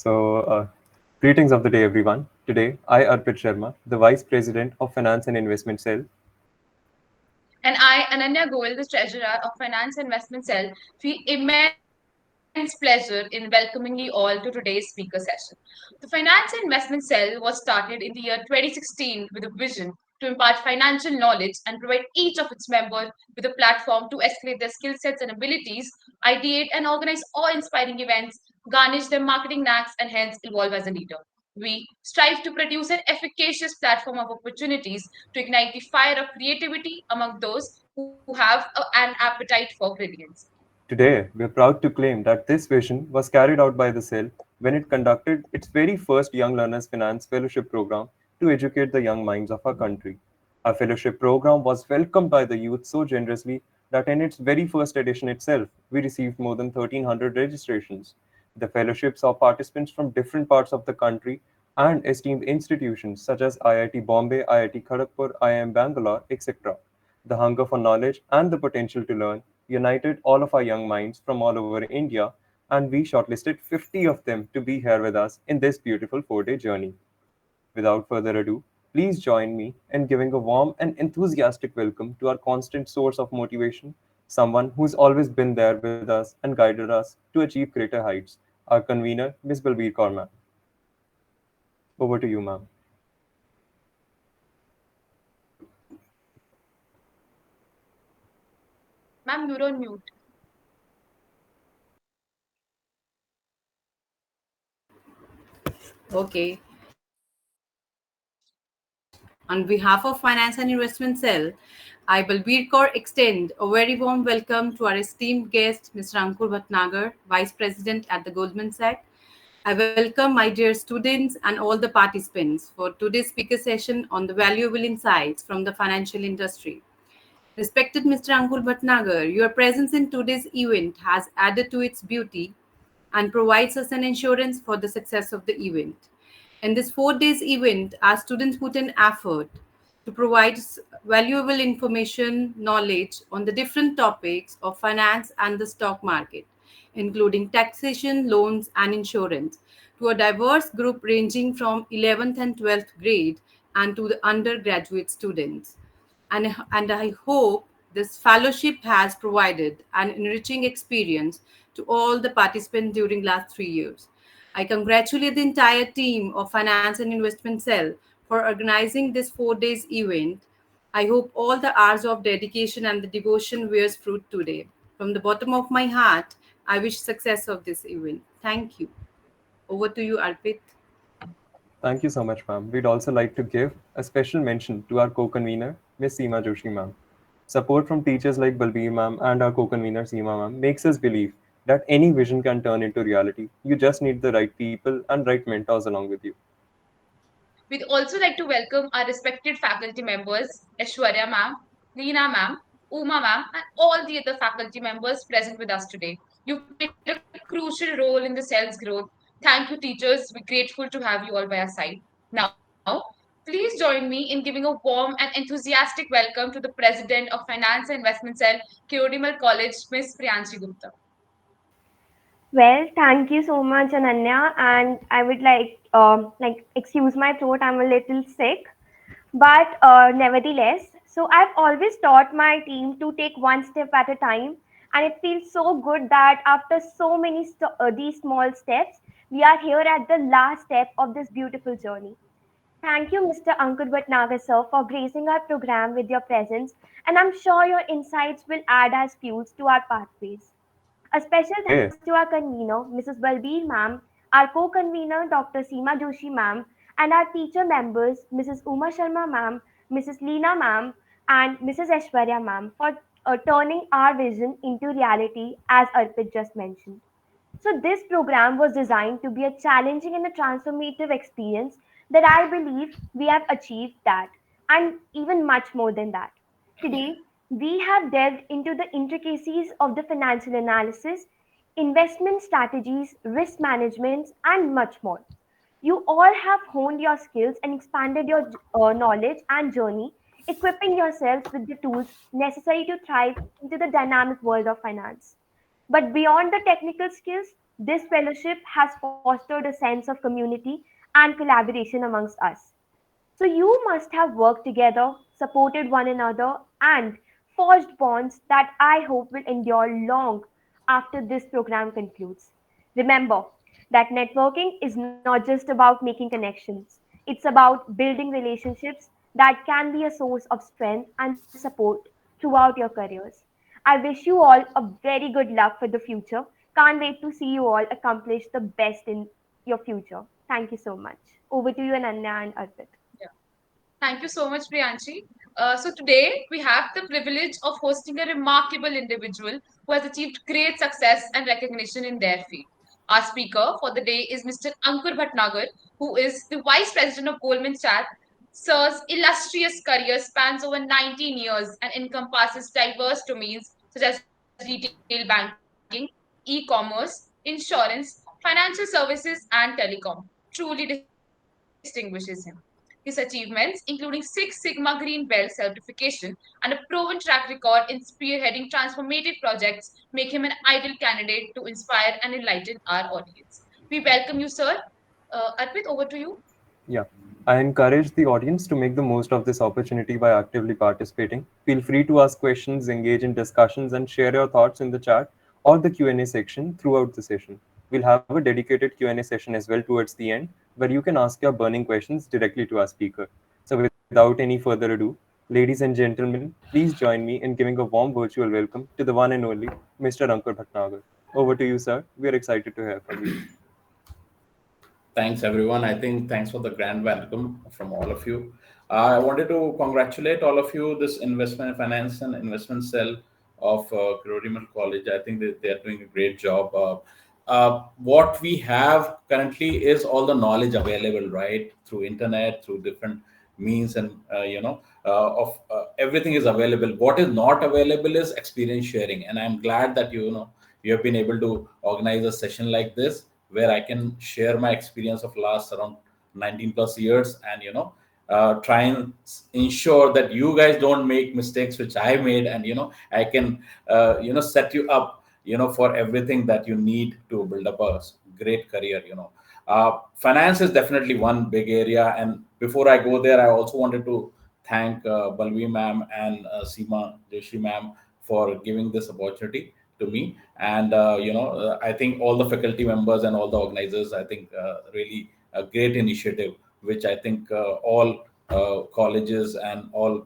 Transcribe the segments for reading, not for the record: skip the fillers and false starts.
Greetings of the day, everyone. Today, I, Arpit Sharma, the Vice President of Finance and Investment Cell. And I, Ananya Goel, the Treasurer of Finance Investment Cell, feel immense pleasure in welcoming you all to today's speaker session. The Finance Investment Cell was started in the year 2016 with a vision to impart financial knowledge and provide each of its members with a platform to escalate their skill sets and abilities, ideate and organize awe-inspiring events, garnish their marketing knacks, and hence evolve as a leader. We strive to produce an efficacious platform of opportunities to ignite the fire of creativity among those who have an appetite for brilliance. Today, we are proud to claim that this vision was carried out by the Cell when it conducted its very first Young Learners Finance Fellowship program to educate the young minds of our country. Our fellowship program was welcomed by the youth so generously that in its very first edition itself, we received more than 1,300 registrations. The fellowship saw participants from different parts of the country and esteemed institutions such as IIT Bombay, IIT Kharagpur, IIM Bangalore, etc. The hunger for knowledge and the potential to learn united all of our young minds from all over India, and we shortlisted 50 of them to be here with us in this beautiful 4-day journey. Without further ado, please join me in giving a warm and enthusiastic welcome to our constant source of motivation, someone who's always been there with us and guided us to achieve greater heights, our convener, Ms. Balbir Kaur ma'am. Over to you, ma'am. Ma'am, you're on mute. Okay. On behalf of Finance and Investment Cell, I, Balbir Kaur, extend a very warm welcome to our esteemed guest, Mr. Ankur Bhatnagar, Vice President at the Goldman Sachs. I welcome my dear students and all the participants for today's speaker session on the valuable insights from the financial industry. Respected Mr. Ankur Bhatnagar, your presence in today's event has added to its beauty and provides us an insurance for the success of the event. In this 4 days event, our students put an effort to provide valuable information, knowledge on the different topics of finance and the stock market, including taxation, loans, and insurance, to a diverse group ranging from 11th and 12th grade and to the undergraduate students. And I hope this fellowship has provided an enriching experience to all the participants during last 3 years. I congratulate the entire team of Finance and Investment Cell for organizing this 4 days event. I hope all the hours of dedication and the devotion bears fruit today. From the bottom of my heart, I wish success of this event. Thank you. Over to you, Arpit. Thank you so much, ma'am. We'd also like to give a special mention to our co-convener, Ms. Seema Joshi, ma'am. Support from teachers like Balbir ma'am and our co-convener Seema ma'am makes us believe that any vision can turn into reality. You just need the right people and right mentors along with you. We'd also like to welcome our respected faculty members, Aishwarya ma'am, Leena ma'am, Uma ma'am, and all the other faculty members present with us today. You've played a crucial role in the cell's growth. Thank you, teachers. We're grateful to have you all by our side. Now, please join me in giving a warm and enthusiastic welcome to the President of Finance and Investment Cell, Kyodimal College, Ms. Priyanshi Gupta. Well, thank you so much, Ananya. And I would excuse my throat. I'm a little sick, but nevertheless. So I've always taught my team to take one step at a time, and it feels so good that after so many these small steps, we are here at the last step of this beautiful journey. Thank you, Mr. Ankur Bhatnagar, sir, for gracing our program with your presence, and I'm sure your insights will add as fuels to our pathways. A special thanks Okay. to our convener, Mrs. Balbir ma'am, our co-convener, Dr. Seema Joshi ma'am, and our teacher members, Mrs. Uma Sharma ma'am, Mrs. Leena ma'am, and Mrs. Aishwarya ma'am, for turning our vision into reality, as Arpit just mentioned. So, this program was designed to be a challenging and a transformative experience that I believe we have achieved that, and even much more than that. Today, we have delved into the intricacies of the financial analysis, investment strategies, risk management, and much more. You all have honed your skills and expanded your knowledge and journey, equipping yourselves with the tools necessary to thrive into the dynamic world of finance. But beyond the technical skills, This fellowship has fostered a sense of community and collaboration amongst us. So you must have worked together, supported one another, and forged bonds that I hope will endure long after this program concludes. Remember that networking is not just about making connections, it's about building relationships that can be a source of strength and support throughout your careers. I wish you all a very good luck for the future. Can't wait to see you all accomplish the best in your future. Thank you so much. Over to you, Ananya and Arpit. Yeah. Thank you so much, Priyanshi. So today we have the privilege of hosting a remarkable individual who has achieved great success and recognition in their field. Our speaker for the day is Mr. Ankur Bhatnagar, who is the Vice President of Goldman Sachs. Sir's illustrious career spans over 19 years and encompasses diverse domains such as retail banking, e-commerce, insurance, financial services, and telecom. Truly distinguishes him. His achievements, including Six Sigma Green Belt certification and a proven track record in spearheading transformative projects, make him an ideal candidate to inspire and enlighten our audience. We welcome you, sir. Arpit, over to you. Yeah. I encourage the audience to make the most of this opportunity by actively participating. Feel free to ask questions, engage in discussions, and share your thoughts in the chat or the Q&A section throughout the session. We'll have a dedicated Q&A session as well towards the end, where you can ask your burning questions directly to our speaker. So without any further ado, ladies and gentlemen, please join me in giving a warm virtual welcome to the one and only Mr. Ankur Bhatnagar. Over to you, sir. We are excited to hear from you. Thanks, everyone. I think thanks for the grand welcome from all of you. I wanted to congratulate all of you, this investment finance and investment cell of Crodimal College. I think they are doing a great job. What we have currently is all the knowledge available, right, through internet, through different means, and of everything is available. What is not available is experience sharing, and I'm glad that you have been able to organize a session like this where I can share my experience of last around 19 plus years, and try and ensure that you guys don't make mistakes which I made, and I can set you up for everything that you need to build up a great career. Finance is definitely one big area, and before I go there, I also wanted to thank Balvi ma'am and Seema Joshi ma'am for giving this opportunity to me. And I think all the faculty members and all the organizers, I think really a great initiative, which I think all colleges and all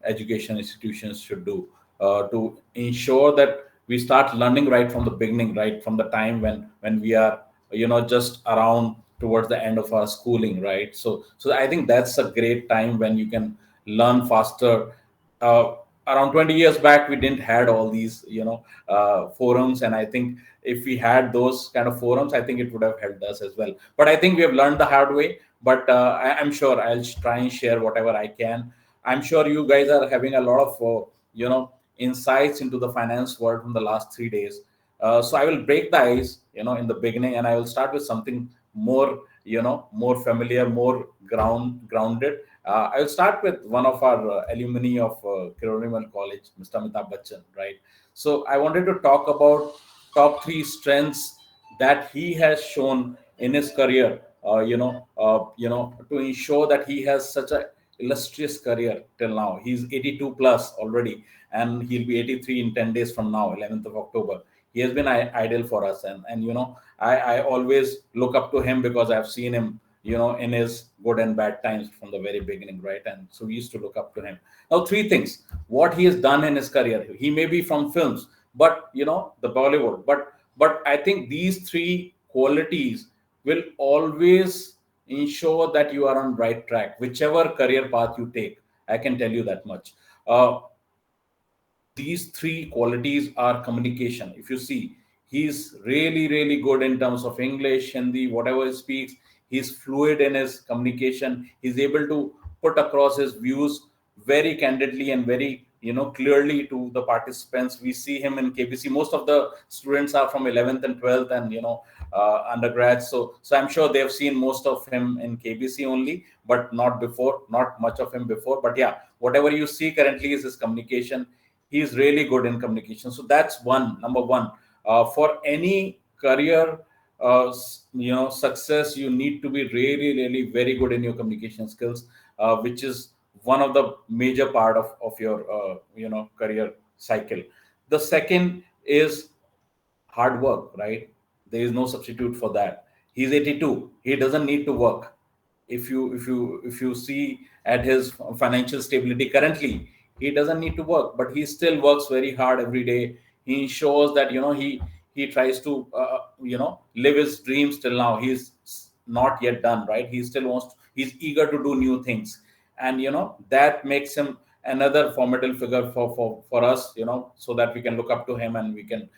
education institutions should do to ensure that we start learning right from the beginning, right from the time when we are just around towards the end of our schooling, right? So I think that's a great time when you can learn faster. Around 20 years back, we didn't had all these forums, and I think if we had those kind of forums, I think it would have helped us as well. But I think we have learned the hard way. But I'm sure I'll try and share whatever I can. I'm sure you guys are having a lot of insights into the finance world from the last 3 days. So I will break the ice in the beginning, and I will start with something more more familiar, more grounded. I will start with one of our alumni of Crodimal College, Mr. Amitabh Bachchan, right? So I wanted to talk about top three strengths that he has shown in his career, to ensure that he has such a illustrious career till now. He's 82 plus already, and he'll be 83 in 10 days from now, 11th of October. He has been ideal for us, and I always look up to him because I've seen him in his good and bad times from the very beginning, right? And so we used to look up to him. Now, three things what he has done in his career. He may be from films, but the Bollywood, but I think these three qualities will always ensure that you are on right track, whichever career path you take. I can tell you that much. These three qualities are communication. If you see, he's really, really good in terms of English, Hindi, whatever he speaks. He's fluid in his communication. He's able to put across his views very candidly and very clearly to the participants. We see him in KBC. Most of the students are from 11th and 12th and undergrads. So I'm sure they've seen most of him in KBC only, but not before, not much of him before. But yeah, whatever you see currently is his communication. He's really good in communication. So that's number one. For any career success, you need to be really, really very good in your communication skills, which is one of the major part of your career cycle. The second is hard work, right? There is no substitute for that. He's 82. He doesn't need to work. If you see at his financial stability currently, he doesn't need to work, but he still works very hard every day. He ensures that he tries to live his dreams till now. He's not yet done, right? He still wants to, he's eager to do new things, and that makes him another formidable figure for us, so that we can look up to him and we can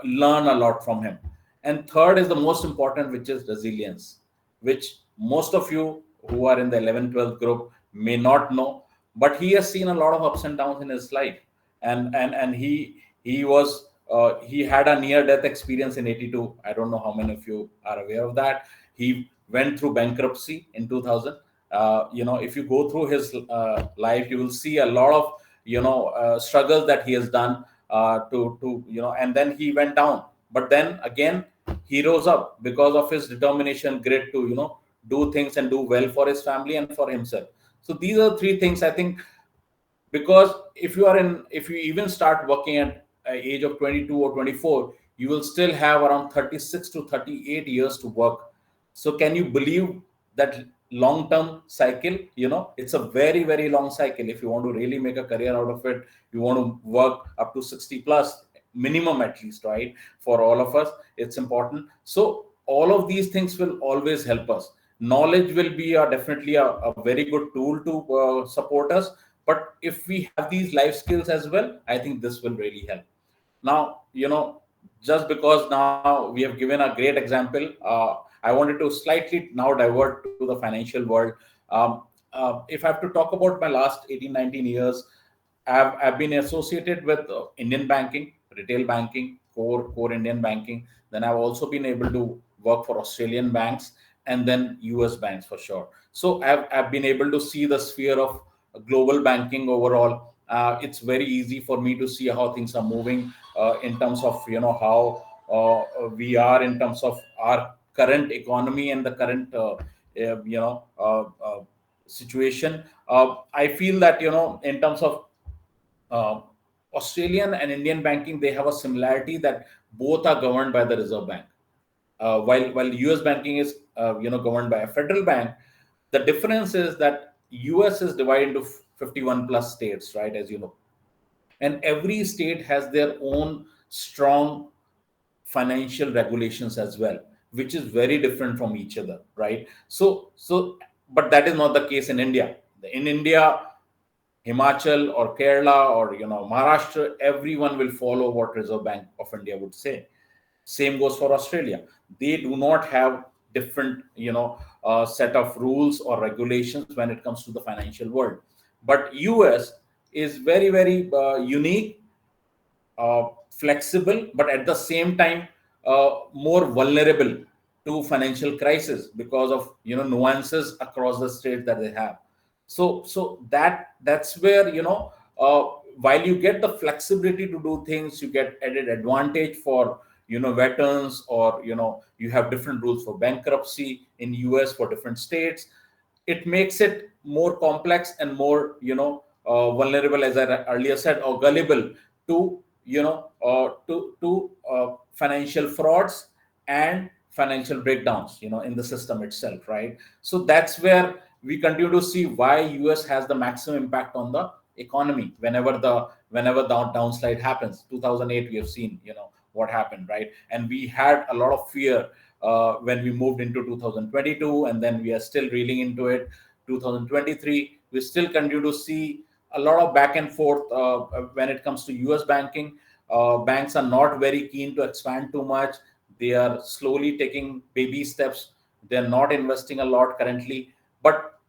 learn a lot from him. And third is the most important, which is resilience, which most of you who are in the 11th 12th group may not know, but he has seen a lot of ups and downs in his life. And he had a near death experience in 82. I don't know how many of you are aware of that. He went through bankruptcy in 2000. If you go through his life, you will see a lot of struggles that he has done, and then he went down, but then again he rose up because of his determination, grit to do things and do well for his family and for himself. So these are three things, I think, because if you even start working at age of 22 or 24, you will still have around 36 to 38 years to work. So can you believe that long term cycle? It's a very, very long cycle. If you want to really make a career out of it, you want to work up to 60 plus minimum, at least, right? For all of us, it's important. So all of these things will always help us. Knowledge will be definitely a very good tool to support us, but if we have these life skills as well, I think this will really help. Now, just because now we have given a great example, I wanted to slightly now divert to the financial world. If I have to talk about my last 18 19 years, I've been associated with Indian banking, retail banking, core Indian banking. Then I've also been able to work for Australian banks and then US banks for sure. So I've been able to see the sphere of global banking overall. It's very easy for me to see how things are moving in terms of how we are in terms of our current economy and the current situation. I feel that in terms of uh, Australian and Indian banking, they have a similarity that both are governed by the Reserve Bank. While US banking is governed by a federal bank, the difference is that US is divided into 51 plus states, right? As you know, and every state has their own strong financial regulations as well, which is very different from each other, right? But that is not the case in India. In India, Himachal or Kerala or Maharashtra, everyone will follow what Reserve Bank of India would say. Same goes for Australia. They do not have different set of rules or regulations when it comes to the financial world. But US is very, very unique, flexible, but at the same time more vulnerable to financial crisis because of nuances across the state that they have. So that's where while you get the flexibility to do things, you get added advantage for veterans, or you have different rules for bankruptcy in US for different states. It makes it more complex and more vulnerable, as I earlier said, or gullible to financial frauds and financial breakdowns in the system itself, right? So that's where we continue to see why US has the maximum impact on the economy whenever the downslide happens. 2008 we have seen what happened, right? And we had a lot of fear when we moved into 2022, and then we are still reeling into it. 2023 we still continue to see a lot of back and forth when it comes to US banking. Banks are not very keen to expand too much. They are slowly taking baby steps. They're not investing a lot currently. But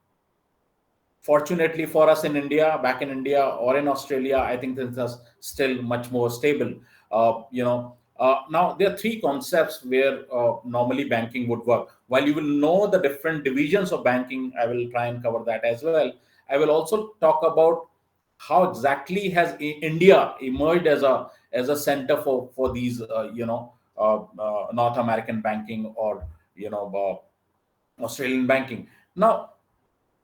fortunately for us in India, back in India or in Australia, I think things are still much more stable. Now, there are three concepts where normally banking would work. While you will know the different divisions of banking, I will try and cover that as well. I will also talk about how exactly has India emerged as a center for these North American banking or Australian banking. Now,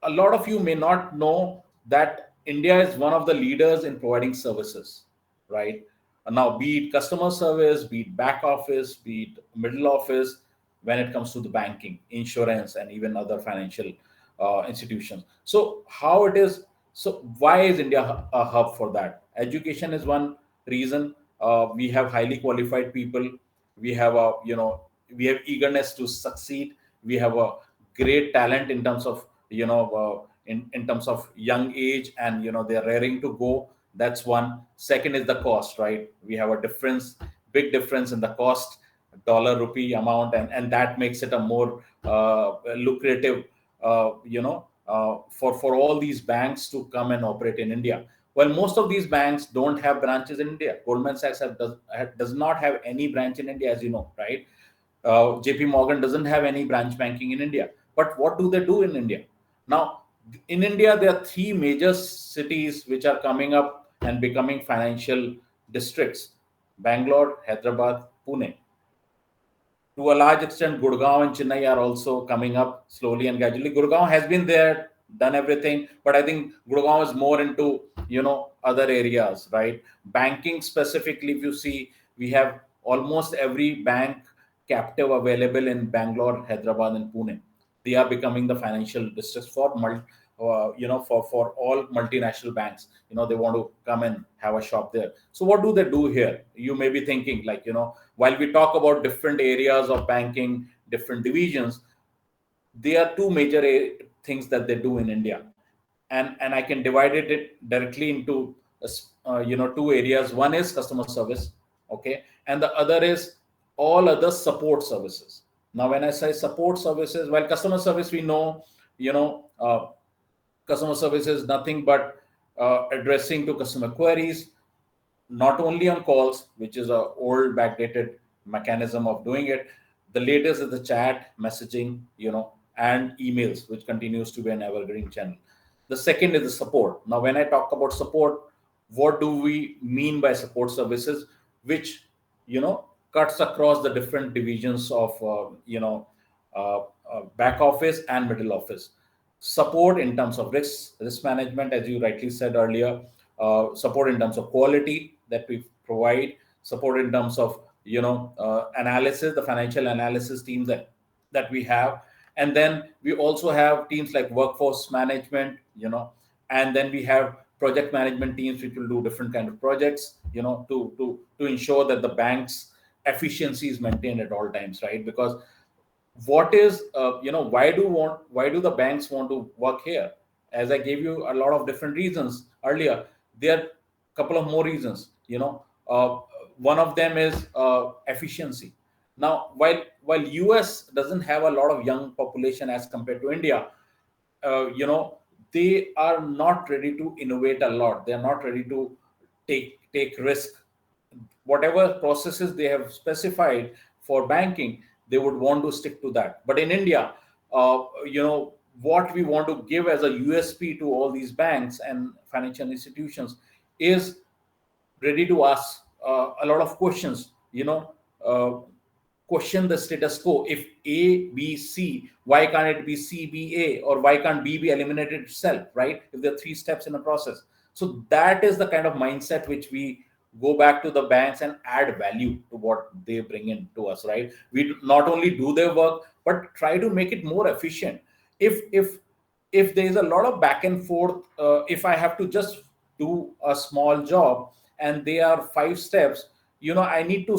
a lot of you may not know that India is one of the leaders in providing services, right? Now, be it customer service, be it back office, be it middle office, when it comes to the banking, insurance, and even other financial institutions. So, how it is? So, why is India a hub for that? Education is one reason. We have highly qualified people. We have we have eagerness to succeed. We have a great talent in terms of in terms of young age, and they're raring to go. That's one. Second is the cost, right? We have a big difference in the cost, dollar rupee amount, and that makes it a more lucrative for all these banks to come and operate in India. Well, most of these banks don't have branches in India. Goldman Sachs does not have any branch in India, as you know, right? JP Morgan doesn't have any branch banking in India. But what do they do in India? Now, in India, there are three major cities which are coming up and becoming financial districts: Bangalore, Hyderabad, Pune. To a large extent, Gurgaon and Chennai are also coming up slowly and gradually. Gurgaon has been there, done everything, but I think Gurgaon is more into other areas, right? Banking specifically, if you see, we have almost every bank captive available in Bangalore, Hyderabad, and Pune. They are becoming the financial districts for for all multinational banks. They want to come and have a shop there. So what do they do here? You may be thinking, like, while we talk about different areas of banking, different divisions, there are two major things that they do in India, and I can divide it directly into two areas. One is customer service, okay, and the other is all other support services. Now, when I say support services, well, customer service, we know, customer service is nothing but addressing to customer queries, not only on calls, which is a old backdated mechanism of doing it. The latest is the chat messaging, and emails, which continues to be an evergreen channel. The second is the support. Now, when I talk about support, what do we mean by support services, which cuts across the different divisions of back office and middle office? Support in terms of risk management, as you rightly said earlier. Support in terms of quality that we provide. Support in terms of analysis, the financial analysis team that we have. And then we also have teams like workforce management, and then we have project management teams which will do different kind of projects, to ensure that the bank's efficiency is maintained at all times, right? Because what is why do the banks want to work here? As I gave you a lot of different reasons earlier, there are a couple of more reasons. One of them is efficiency. Now, while US doesn't have a lot of young population as compared to India, they are not ready to innovate a lot. They are not ready to take risk. Whatever processes they have specified for banking, they would want to stick to that. But in India, what we want to give as a USP to all these banks and financial institutions is ready to ask a lot of questions. Question the status quo. If A, B, C, why can't it be C, B, A, or why can't B be eliminated itself, right? If there are three steps in a process. So that is the kind of mindset which we go back to the banks and add value to what they bring in to us, right? We not only do their work, but try to make it more efficient. If there is a lot of back and forth, if I have to just do a small job and there are 5 steps, I need to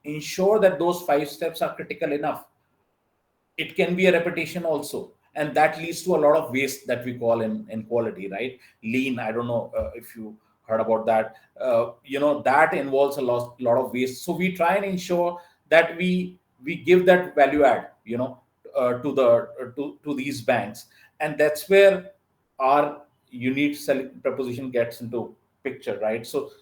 ensure that those 5 steps are critical enough. It can be a repetition also, and that leads to a lot of waste that we call in quality, right? Lean, I don't know if you heard about that. That involves a lot of waste. So we try and ensure that we give that value add, to these banks, and that's where our unique selling proposition gets into picture, right? So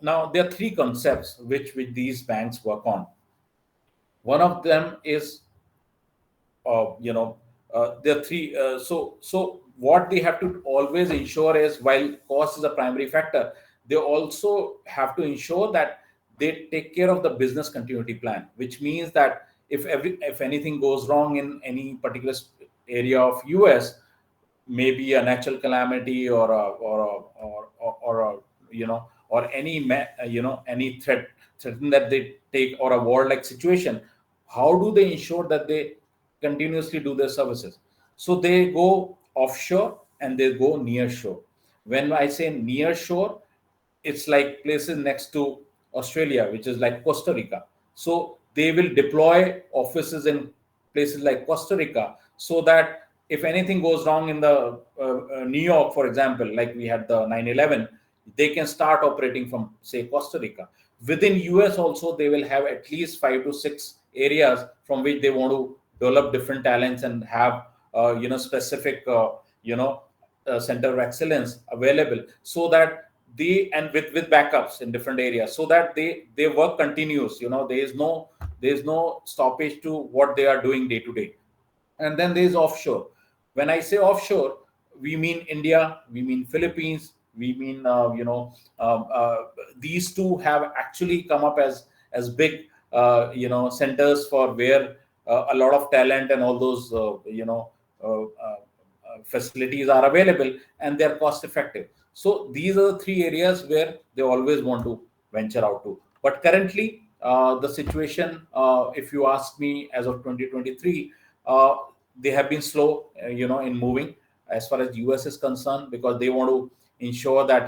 now there are 3 concepts which these banks work on. One of them is there are 3. So what they have to always ensure is, while cost is a primary factor, they also have to ensure that they take care of the business continuity plan, which means that if anything goes wrong in any particular area of US, maybe a natural calamity or a, or any any threaten that they take, or a war like situation, how do they ensure that they continuously do their services? So they go offshore and they go near shore. When I say near shore, it's like places next to Australia, which is like Costa Rica. So they will deploy offices in places like Costa Rica, so that if anything goes wrong in the New York, for example, like we had the 9/11, they can start operating from, say, Costa Rica. Within US also, they will have at least 5 to 6 areas from which they want to develop different talents and have specific center of excellence available, so that they, and with backups in different areas, so that their work continues. There is no stoppage to what they are doing day to day. And then there is offshore. When I say offshore, we mean India, we mean Philippines, we mean these two have actually come up as big centers for where a lot of talent and all those facilities are available, and they're cost effective. So these are the three areas where they always want to venture out to. But currently, the situation, if you ask me, as of 2023, they have been slow, in moving as far as US is concerned, because they want to ensure that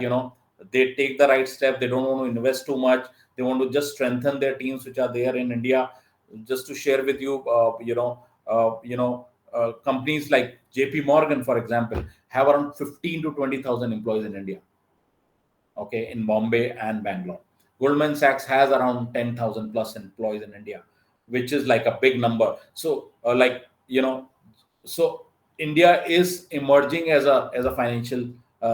they take the right step. They don't want to invest too much. They want to just strengthen their teams which are there in India. Just to share with you, companies like JP Morgan, for example, have around 15 to 20,000 employees in India. Okay, in Bombay and Bangalore. Goldman Sachs has around 10,000 plus employees in India, which is like a big number. So, so India is emerging as a financial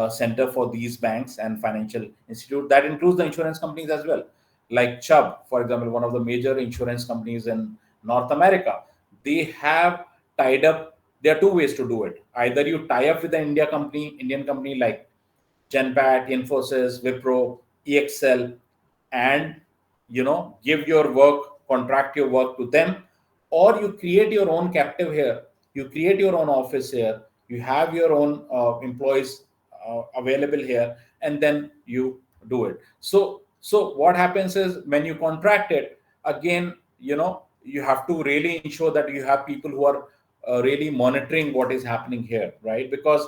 center for these banks and financial institute. That includes the insurance companies as well, like Chubb, for example, one of the major insurance companies in North America. They have tied up. There are two ways to do it. Either you tie up with an Indian company like Genpact, Infosys, Wipro, EXL, and give your work, contract your work to them, or you create your own captive here. You create your own office here. You have your own employees available here, and then you do it. So what happens is, when you contract it, again, you have to really ensure that you have people who are really monitoring what is happening here, right? Because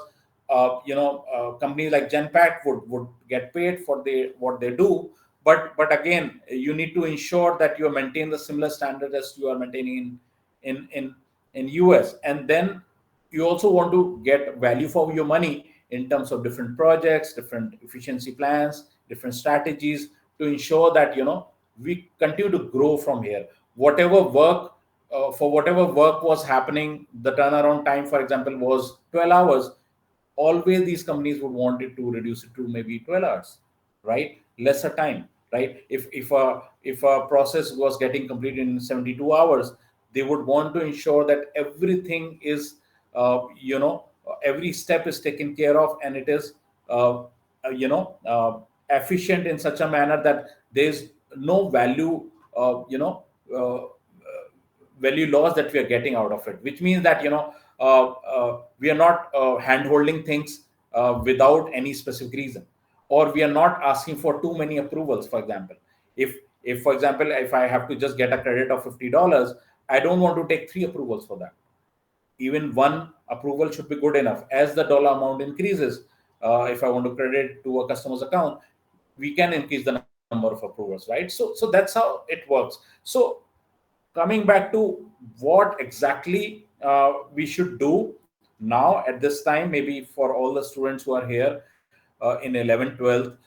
companies like Genpact would get paid for what they do, but again, you need to ensure that you maintain the similar standard as you are maintaining in US. And then you also want to get value for your money in terms of different projects, different efficiency plans, different strategies, to ensure that we continue to grow from here. Whatever work was happening, the turnaround time, for example, was 12 hours. Always these companies would want it to reduce it to maybe 12 hours, right? Lesser time, right? If a process was getting completed in 72 hours, they would want to ensure that everything is every step is taken care of, and it is efficient in such a manner that there's no value loss that we are getting out of it, which means that we are not hand holding things without any specific reason, or we are not asking for too many approvals. For example, if for example, if I have to just get a credit of $50, I don't want to take 3 approvals for that. Even 1 approval should be good enough. As the dollar amount increases, if I want to credit to a customer's account, we can increase the number of approvals, right? So that's how it works. So coming back to what exactly we should do now at this time, maybe for all the students who are here in 11th, 12th,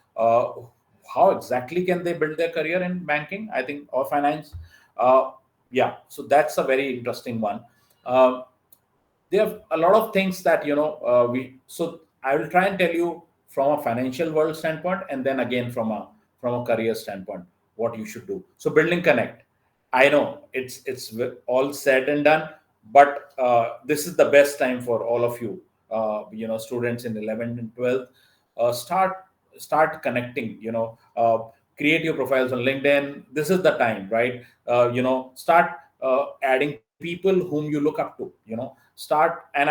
how exactly can they build their career in banking, I think, or finance? Yeah, so that's a very interesting one. There are a lot of things that so I will try and tell you from a financial world standpoint, and then again from a career standpoint, what you should do. So building connect. I know it's all said and done, but this is the best time for all of you, students in 11th and 12th. Start connecting. create your profiles on LinkedIn. This is the time, right? Start adding people whom you look up to. Start, and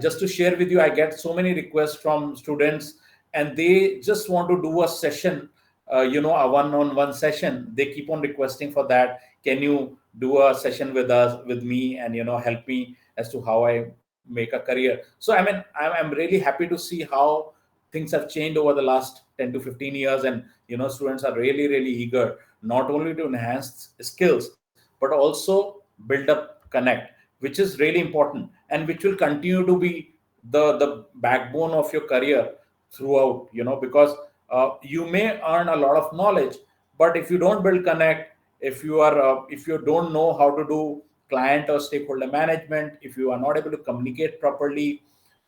just to share with you, I get so many requests from students, and they just want to do a session, a one-on-one session. They keep on requesting for that. Can you do a session with me, and help me as to how I make a career? So I mean, I'm really happy to see how things have changed over the last 10 to 15 years, and students are really, really eager not only to enhance skills but also build up connect, which is really important, and which will continue to be the backbone of your career throughout. Because you may earn a lot of knowledge, but if you don't build connect, if you don't know how to do client or stakeholder management, if you are not able to communicate properly,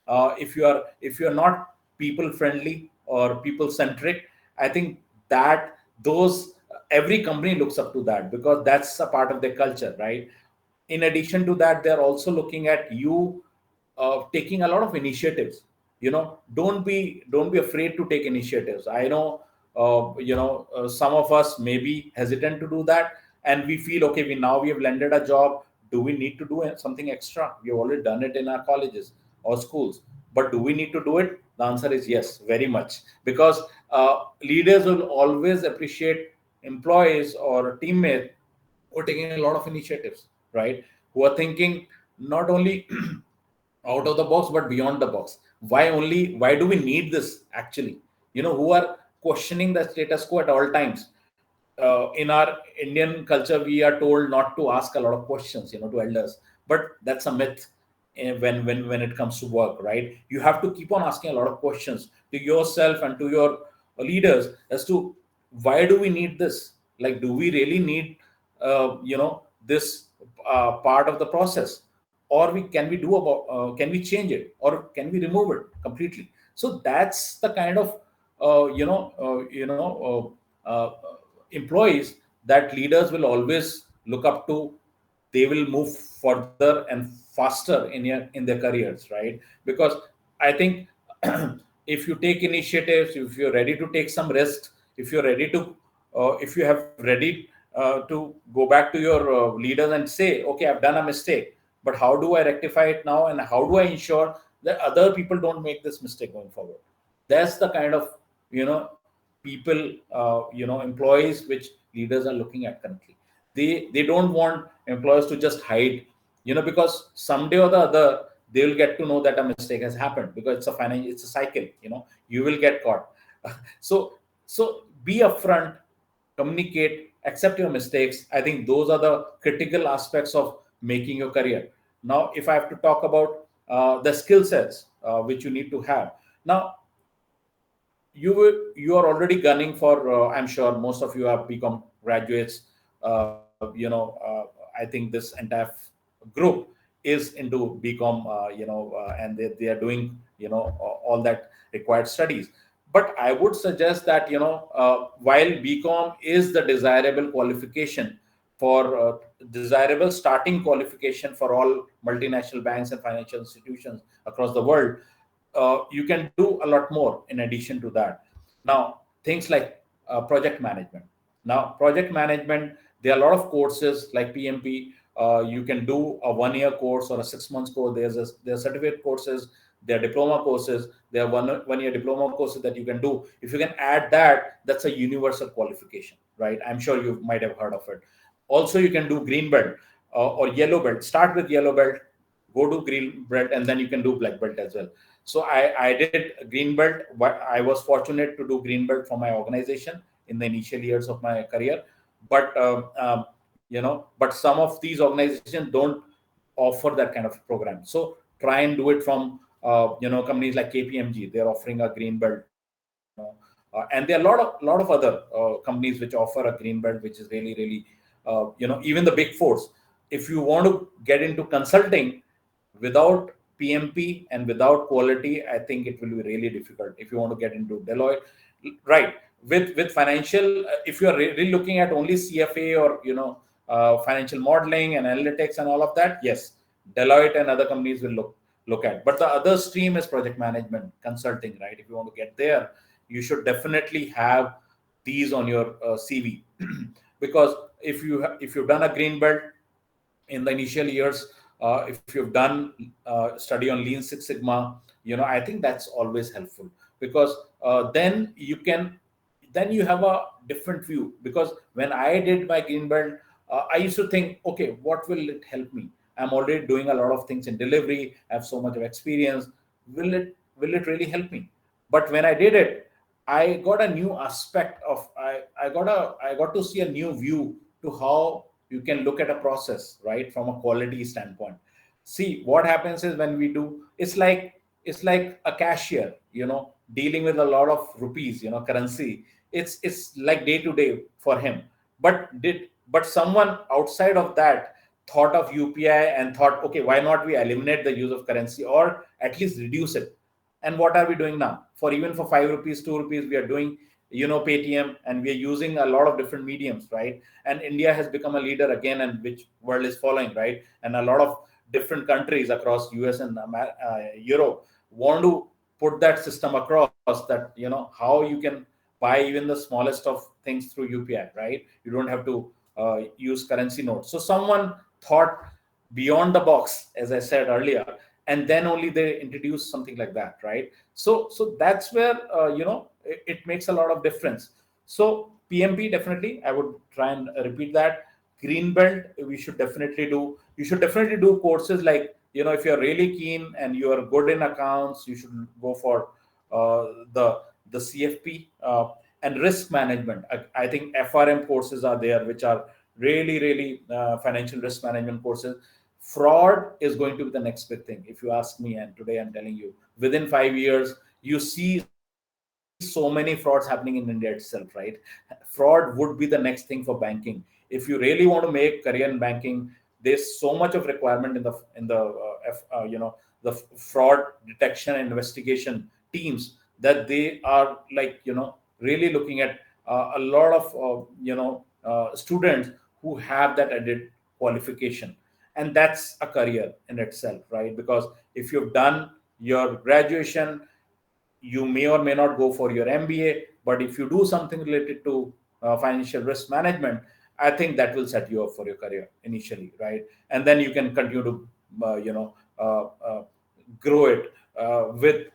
if you are not people friendly or people centric, I think that those every company looks up to that, because that's a part of their culture, right? In addition to that, they're also looking at you taking a lot of initiatives. Don't be afraid to take initiatives. I know, some of us may be hesitant to do that, and we feel, okay, we have landed a job. Do we need to do something extra? We've already done it in our colleges or schools, but do we need to do it? The answer is yes, very much, because leaders will always appreciate employees or teammates who are taking a lot of initiatives, right? Who are thinking not only out of the box but beyond the box. Why do we need this actually? Who are questioning the status quo at all times. In our Indian culture, we are told not to ask a lot of questions, to elders, but that's a myth. When it comes to work, right? You have to keep on asking a lot of questions to yourself and to your leaders as to why do we need this? Like, do we really need this part of the process, or can we change it, or can we remove it completely? So that's the kind of employees that leaders will always look up to. They will move further and faster in their careers, right? Because I think if you take initiatives, if you're ready to take some risks, if you have ready to go back to your leaders and say, okay, I've done a mistake, but how do I rectify it now, and how do I ensure that other people don't make this mistake going forward? That's the kind of people, employees which leaders are looking at currently. They don't want employers to just hide, because someday or the other they will get to know that a mistake has happened, because it's a cycle. You will get caught. So be upfront, communicate, accept your mistakes. I think those are the critical aspects of making your career. Now, if I have to talk about the skill sets which you need to have now, you are already gunning for, I'm sure most of you have become graduates. I think this entire group is into BCom, and they are doing all that required studies. But I would suggest that while BCom is the desirable qualification for desirable starting qualification for all multinational banks and financial institutions across the world, you can do a lot more in addition to that. Now, things like project management. Now, project management, there are a lot of courses like PMP. You can do a 1-year course or a 6 months course. There are certificate courses, there are diploma courses, there are one-year diploma courses that you can do. If you can add that, that's a universal qualification, right? I'm sure you might have heard of it. Also, you can do green belt or yellow belt. Start with yellow belt, go to green belt, and then you can do black belt as well. So I did green belt. I was fortunate to do green belt for my organization in the initial years of my career. But but some of these organizations don't offer that kind of program. So try and do it from companies like KPMG. They're offering a green belt. And there are a lot of other companies which offer a green belt, which is really, really even the big fours. If you want to get into consulting without PMP and without quality, I think it will be really difficult. If you want to get into Deloitte, right? With financial, if you are really looking at only CFA or financial modeling and analytics and all of that, yes, Deloitte and other companies will look at. But the other stream is project management, consulting, right? If you want to get there, you should definitely have these on your CV. Because if you've done a green belt in the initial years, if you've done study on Lean Six Sigma, I think that's always helpful, because then you have a different view. Because when I did my green belt, I used to think, okay, what will it help me? I'm already doing a lot of things in delivery. I have so much of experience. Will it really help me? But when I did it, I got a new aspect of I got to see a new view to how you can look at a process, right, from a quality standpoint. See, what happens is, when we do, it's like a cashier, dealing with a lot of rupees, currency. It's like day to day for him. But someone outside of that thought of UPI and thought, okay, why not we eliminate the use of currency, or at least reduce it? And what are we doing now? For even for 5 rupees, 2 rupees, we are doing, Paytm, and we are using a lot of different mediums, right? And India has become a leader again, and which world is following, right? And a lot of different countries across US and Europe want to put that system across, that, how you can buy even the smallest of things through UPI, right? You don't have to use currency notes. So someone thought beyond the box, as I said earlier, and then only they introduce something like that, right? So that's where it makes a lot of difference. So PMP, definitely I would try and repeat that. Green belt, we should definitely do you should definitely do courses like, if you're really keen and you are good in accounts, you should go for the CFP, and risk management. I think FRM courses are there, which are really financial risk management courses. Fraud is going to be the next big thing, if you ask me. And today I'm telling you, within 5 years, you see so many frauds happening in India itself, right? Fraud would be the next thing for banking. If you really want to make career in banking, there's so much of requirement in the fraud detection and investigation teams, that they are like, really looking at a lot of students who have that added qualification. And that's a career in itself, right? Because if you've done your graduation, you may or may not go for your MBA, but if you do something related to financial risk management, I think that will set you up for your career initially, right? And then you can continue to grow it with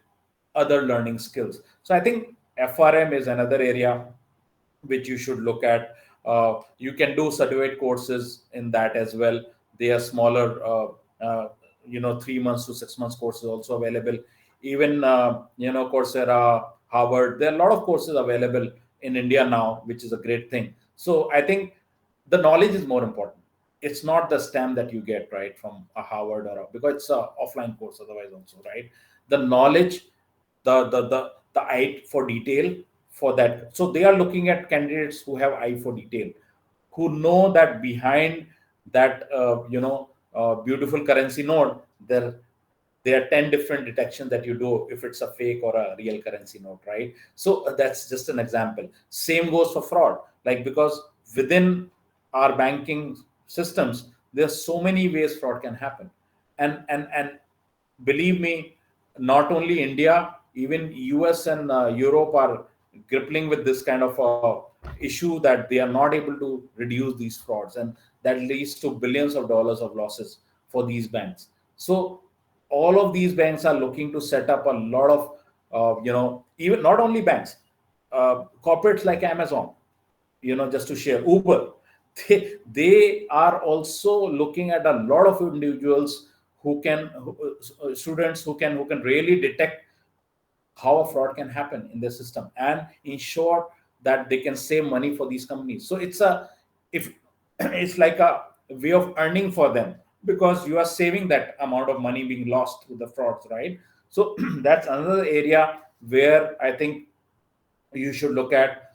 other learning skills. So I think FRM is another area which you should look at. You can do certificate courses in that as well. They are smaller, 3 months to 6 months courses also available. Even, Coursera, Harvard, there are a lot of courses available in India now, which is a great thing. So I think the knowledge is more important. It's not the stamp that you get, right, from a Harvard because it's a offline course otherwise also, right? The knowledge, the eye for detail for that. So they are looking at candidates who have eye for detail, who know that behind that beautiful currency note, there are 10 different detections that you do if it's a fake or a real currency note, right? So that's just an example. Same goes for fraud, like, because within our banking systems, there's so many ways fraud can happen. And believe me, not only India, even US and Europe are grappling with this kind of issue, that they are not able to reduce these frauds, and that leads to billions of dollars of losses for these banks. So all of these banks are looking to set up a lot of even not only banks, corporates like Amazon, just to share, Uber, they are also looking at a lot of individuals students who can really detect how a fraud can happen in the system and ensure that they can save money for these companies. So if it's like a way of earning for them, because you are saving that amount of money being lost through the frauds, right? So that's another area where I think you should look at.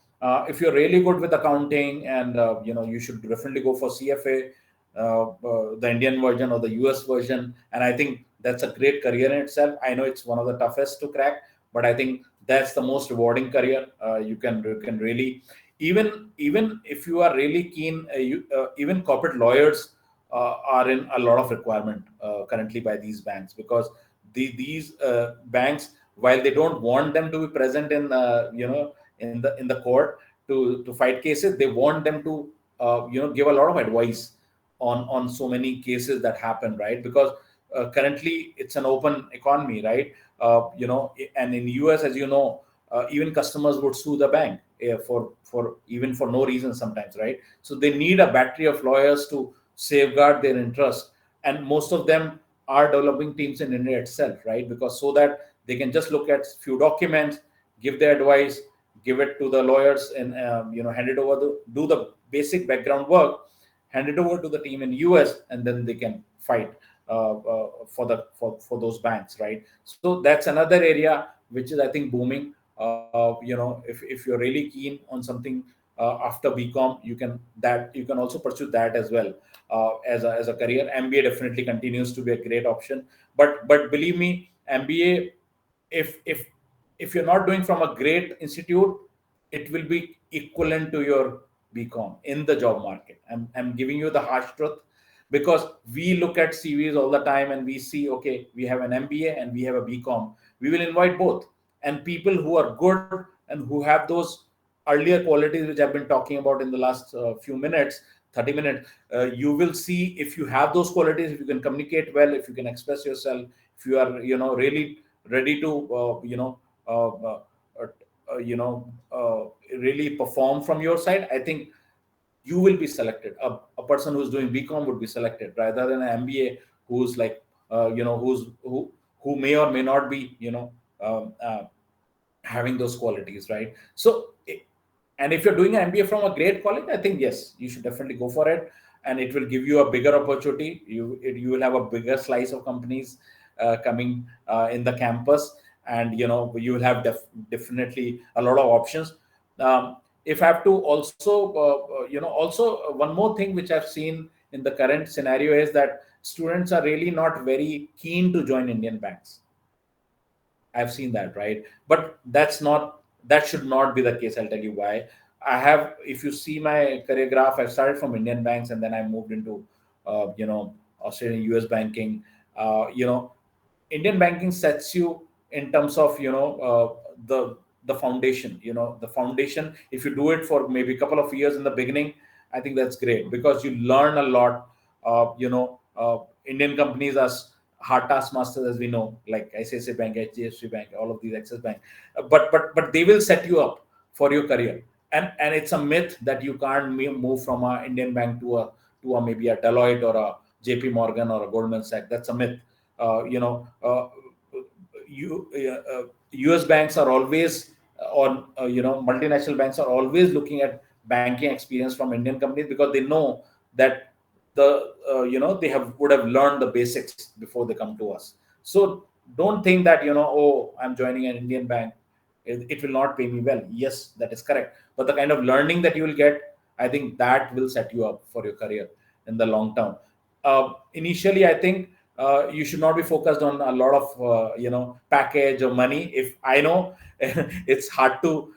If you're really good with accounting, and you should definitely go for CFA, the Indian version or the US version. And I think that's a great career in itself. I know it's one of the toughest to crack, but I think that's the most rewarding career. You can really, even if you are really keen, even corporate lawyers are in a lot of requirement currently by these banks, because these banks while they don't want them to be present in in the court to fight cases, they want them to give a lot of advice on so many cases that happen, right? Because currently it's an open economy, right? And in US, as you know, even customers would sue the bank for even for no reason sometimes, right? So they need a battery of lawyers to safeguard their interest, and most of them are developing teams in India itself, right? Because so that they can just look at few documents, give their advice, give it to the lawyers, and hand it over to do the basic background work, hand it over to the team in US, and then they can fight for those banks, right? So that's another area which is, I think, booming. If you're really keen on something after BCom, you can also pursue that as well as a career. MBA definitely continues to be a great option, but believe me, MBA, if you're not doing from a great institute, it will be equivalent to your BCom in the job market. I'm giving you the harsh truth, because we look at CVs all the time and we see, okay, we have an MBA and we have a BCom. We will invite both, and people who are good and who have those earlier qualities which I've been talking about in the last few minutes, 30 minutes, you will see if you have those qualities, if you can communicate well, if you can express yourself, if you are really ready to uh, uh, uh, really perform from your side, I think you will be selected. A person who's doing BCom would be selected rather than an MBA who's like who may or may not be um, uh, having those qualities, right? So, and if you're doing an MBA from a great college, I think yes, you should definitely go for it, and it will give you a bigger opportunity. You will have a bigger slice of companies coming in the campus, and you will have definitely a lot of options. If I have to also, also one more thing which I've seen in the current scenario is that students are really not very keen to join Indian banks. I've seen that, right? But that should not be the case. I'll tell you why. If you see my career graph, I started from Indian banks and then I moved into, Australian US banking. Indian banking sets you in terms of, the foundation. The foundation. If you do it for maybe a couple of years in the beginning, I think that's great because you learn a lot. Indian companies are hard taskmasters, as we know, like ICICI Bank, HDFC Bank, all of these Axis Bank. But they will set you up for your career, and it's a myth that you can't move from a Indian bank to a maybe a Deloitte or a JP Morgan or a Goldman Sachs. That's a myth. US banks are always or multinational banks are always looking at banking experience from Indian companies because they know that they would have learned the basics before they come to us. So don't think that oh, I'm joining an Indian bank, it will not pay me well. Yes, that is correct, but the kind of learning that you will get, I think that will set you up for your career in the long term. Initially, I think you should not be focused on a lot of package or money. If I know it's hard to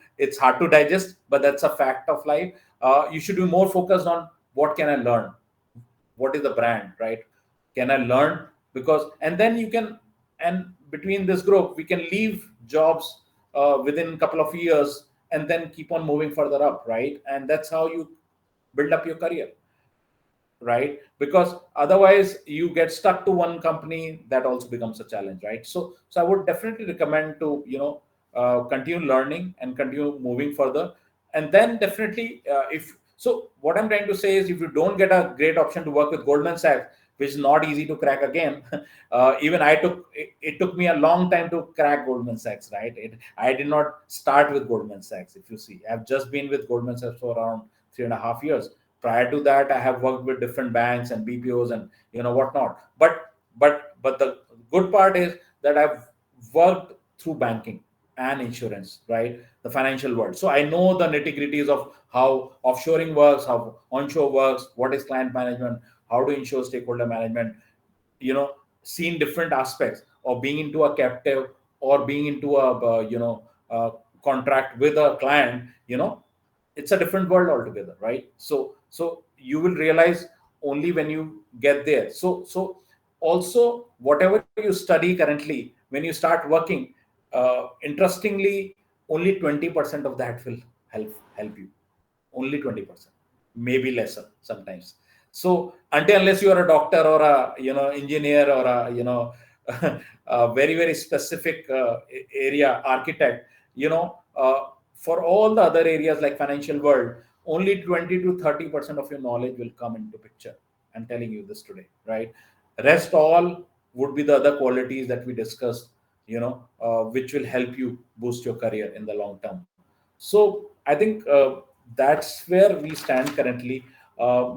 digest, but that's a fact of life. You should be more focused on what can I learn, what is the brand, right? Can I learn? Because and then you can, and between this group we can leave jobs within a couple of years and then keep on moving further up, right? And that's how you build up your career, right? Because otherwise you get stuck to one company, that also becomes a challenge, right? So I would definitely recommend to continue learning and continue moving further. And then definitely if so what I'm trying to say is, if you don't get a great option to work with Goldman Sachs, which is not easy to crack again, even it took me a long time to crack Goldman Sachs, right? I did not start with Goldman Sachs. If you see, I've just been with Goldman Sachs for around 3.5 years. Prior to that, I have worked with different banks and BPOs and whatnot. But the good part is that I've worked through banking and insurance, right? The financial world. So I know the nitty-gritties of how offshoring works, how onshore works, what is client management, how to ensure stakeholder management, seen different aspects of being into a captive or being into a contract with a client. It's a different world altogether, right? So you will realize only when you get there. So also, whatever you study currently, when you start working, Interestingly, only 20% of that will help you. Only 20%, maybe lesser sometimes. So until unless you are a doctor or a engineer or a a very very specific area architect, for all the other areas like financial world, only 20 to 30% of your knowledge will come into picture. I'm telling you this today, right? Rest all would be the other qualities that we discussed, which will help you boost your career in the long term. So I think that's where we stand currently.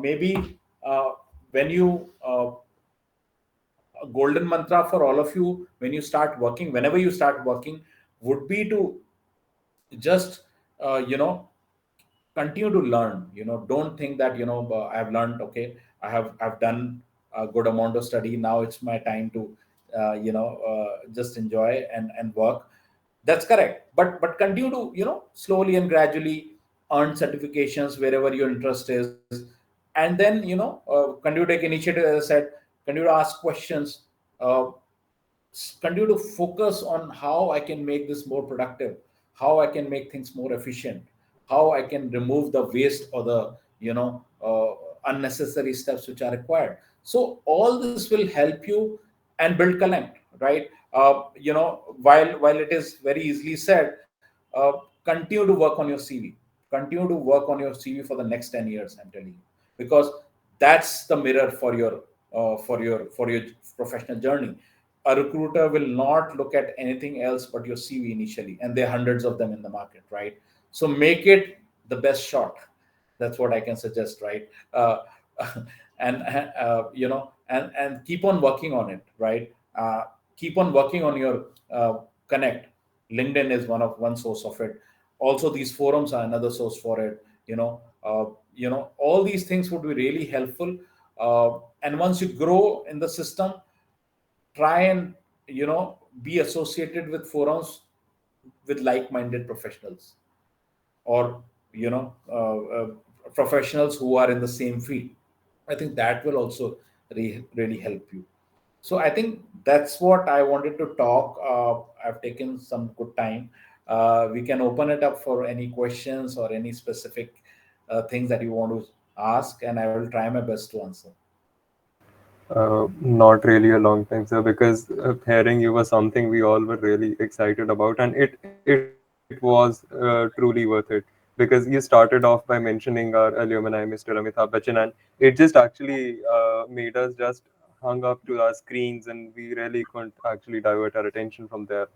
Maybe when you a golden mantra for all of you when you start working, whenever you start working, would be to just continue to learn. Don't think that I've learned, okay, I've done a good amount of study, now it's my time to just enjoy and work. That's correct, but continue to slowly and gradually earn certifications wherever your interest is, and then continue to take initiative, as I said, continue to ask questions, uh, continue to focus on how I can make this more productive, how I can make things more efficient, how I can remove the waste or the unnecessary steps which are required. So all this will help you and build connect, right? While it is very easily said, continue to work on your CV, continue to work on your CV for the next 10 years. I'm telling you, because that's the mirror for your professional journey. A recruiter will not look at anything else but your CV initially, and there are hundreds of them in the market, right? So make it the best shot. That's what I can suggest, right? And and keep on working on it, right? Keep on working on your connect. LinkedIn is one source of it. Also, these forums are another source for it. All these things would be really helpful. And once you grow in the system, try and be associated with forums with like-minded professionals, or professionals who are in the same field. I think that will also really help you. So I think that's what I wanted to talk. I've taken some good time. We can open it up for any questions or any specific things that you want to ask, and I will try my best to answer. Not really a long time, sir, because hearing you was something we all were really excited about, and it was truly worth it, because you started off by mentioning our alumni, Mr. Amitabh Bachchan, and it just actually made us just hung up to our screens, and we really couldn't actually divert our attention from there.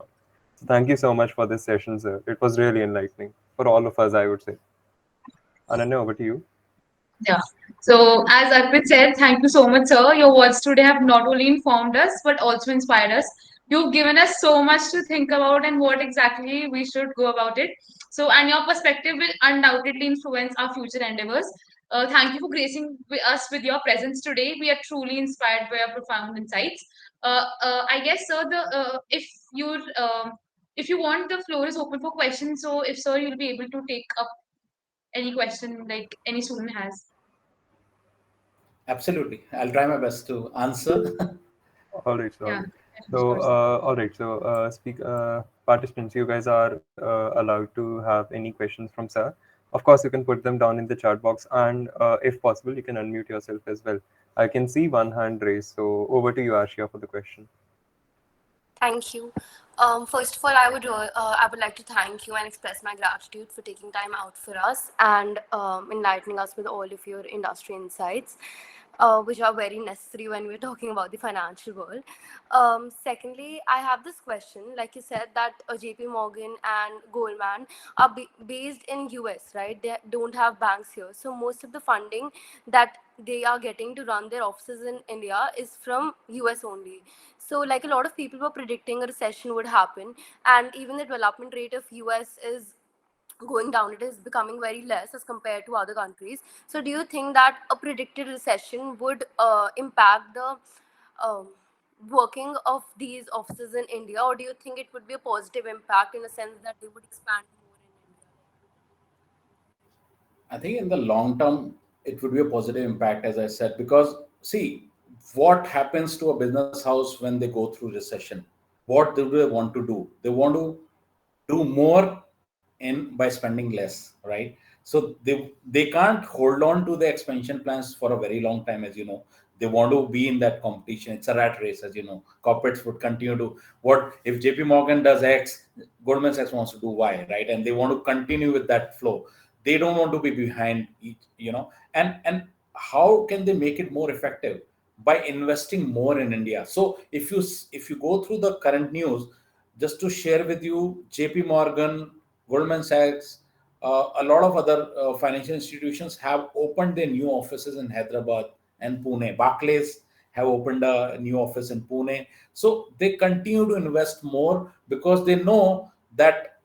So thank you so much for this session, sir. It was really enlightening for all of us, I would say. Ananya, over to you. Yeah. So, as Arpit said, thank you so much, sir. Your words today have not only informed us but also inspired us. You've given us so much to think about and what exactly we should go about it. So, and your perspective will undoubtedly influence our future endeavors. Thank you for gracing us with your presence today. We are truly inspired by your profound insights. I guess, sir, if you want, the floor is open for questions. So, if sir, you'll be able to take up any question like any student has. Absolutely, I'll try my best to answer. All right, so all Yeah, right. sure, So, sir. all right. So, participants, you guys are allowed to have any questions from sir. Of course, you can put them down in the chat box, and if possible, you can unmute yourself as well. I can see one hand raised. So, over to you, Ashia, for the question. Thank you. First of all, I would like to thank you and express my gratitude for taking time out for us and enlightening us with all of your industry insights, which are very necessary when we're talking about the financial world. Secondly, I have this question. Like you said, that JP Morgan and Goldman are based in US, right? They don't have banks here. So most of the funding that they are getting to run their offices in India is from US only. So like a lot of people were predicting a recession would happen, and even the development rate of US is going down. It is becoming very less as compared to other countries. So do you think that a predicted recession would impact the um, working of these offices in India, or do you think it would be a positive impact in a sense that they would expand more in India? I think in the long term, it would be a positive impact, as I said, because see what happens to a business house when they go through recession. what do they want to do? They want to do more in by spending less, right? So they can't hold on to the expansion plans for a very long time, as you know. They want to be in that competition. It's a rat race, as you know. Corporates would continue to, what if JP Morgan does X, Goldman Sachs wants to do Y, right? And they want to continue with that flow. They don't want to be behind each, and how can they make it more effective? By investing more in India. So if you go through the current news, just to share with you, JP Morgan, Goldman Sachs, a lot of other financial institutions have opened their new offices in Hyderabad and Pune. Barclays have opened a new office in Pune. So they continue to invest more because they know that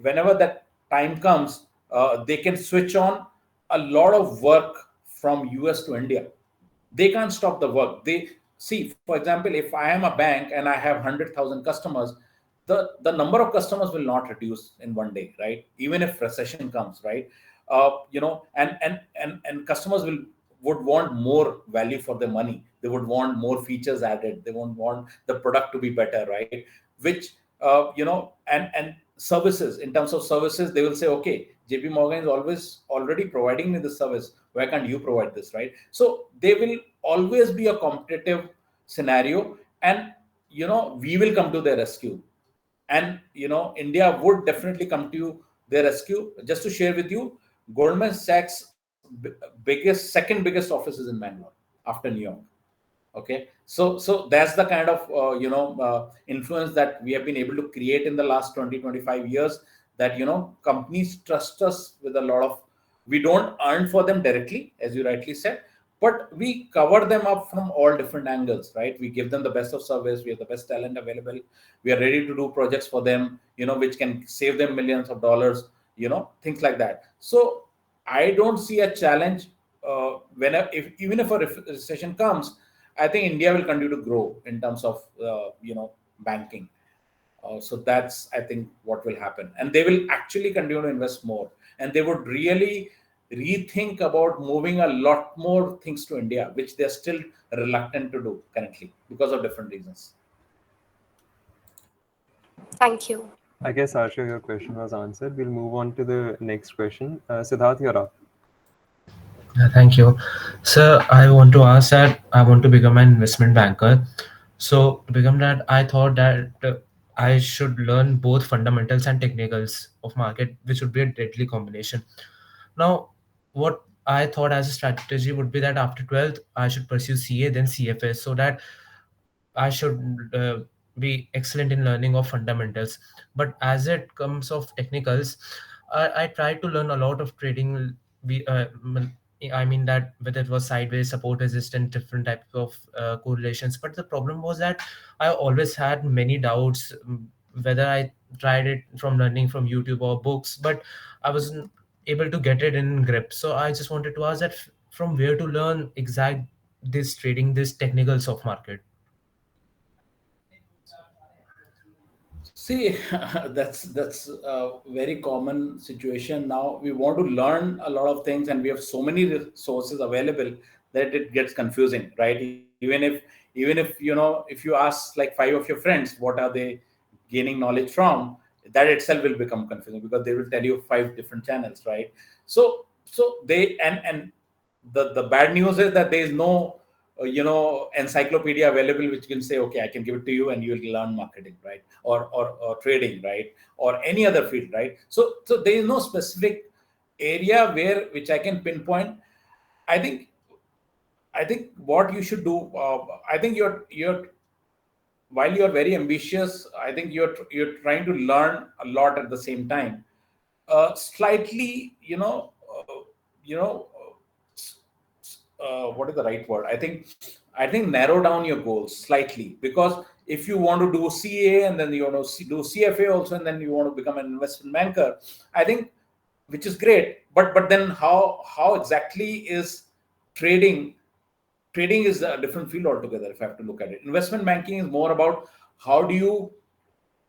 whenever that time comes, they can switch on a lot of work from US to India. They can't stop the work. They see, for example, if I am a bank and I have 100,000 customers, the number of customers will not reduce in one day, right? Even if recession comes, right? And customers would want more value for their money. They would want more features added. They would want the product to be better, right? Which and services, in terms of services, they will say, okay, JP Morgan is always already providing me this service. Why can't you provide this, right? So they will always be a competitive scenario, and we will come to their rescue. And India would definitely come to their rescue. Just to share with you, Goldman Sachs second biggest office is in Bangalore after New York. Okay, so that's the kind of influence that we have been able to create in the last 20-25 years, that companies trust us with a lot of, we don't earn for them directly, as you rightly said, but we cover them up from all different angles, right? We give them the best of service, we have the best talent available, we are ready to do projects for them, which can save them millions of dollars, things like that. So I don't see a challenge whenever, even if a recession comes. I think India will continue to grow in terms of banking. So that's, I think, what will happen, and they will actually continue to invest more, and they would really rethink about moving a lot more things to India, which they're still reluctant to do currently because of different reasons. Thank you. I guess, Asha, your question was answered. We'll move on to the next question. Siddharth, you're up. Thank you. So I want to ask that I want to become an investment banker. So to become that, I thought that I should learn both fundamentals and technicals of market, which would be a deadly combination. Now, what I thought as a strategy would be that after 12th, I should pursue CA, then CFA, so that I should be excellent in learning of fundamentals. But as it comes of technicals, I tried to learn a lot of trading. I mean that whether it was sideways, support resistant, different types of correlations. But the problem was that I always had many doubts, whether I tried it from learning from YouTube or books, but I wasn't able to get it in grip. So I just wanted to ask that from where to learn exact this trading, this technicals of market. See, that's a very common situation. Now we want to learn a lot of things, and we have so many resources available that it gets confusing, right? Even if if you ask like 5 of your friends what are they gaining knowledge from, that itself will become confusing because they will tell you 5 different channels, right? So they, and the bad news is that there is no encyclopedia available which can say, okay, I can give it to you and you will learn marketing, right? Or trading, right? Or any other field, right? So there is no specific area which I can pinpoint. I think what you should do, I think you're while you're very ambitious, I think you're trying to learn a lot at the same time. Slightly, what is the right word? I think narrow down your goals slightly, because if you want to do CA and then you want to do CFA also, and then you want to become an investment banker, I think, which is great, but then how exactly is trading? Trading is a different field altogether. If I have to look at it, investment banking is more about how do you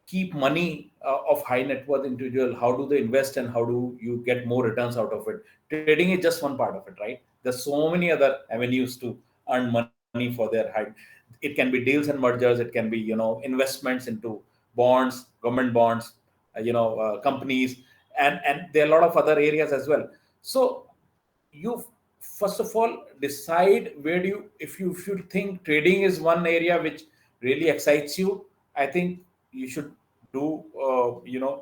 keep money of high net worth individual, how do they invest and how do you get more returns out of it. Trading is just one part of it, right? There's so many other avenues to earn money, money for their high. It can be deals and mergers. It can be, investments into bonds, government bonds, companies, and there are a lot of other areas as well. So you first of all decide where do you, if you think trading is one area which really excites you, I think you should do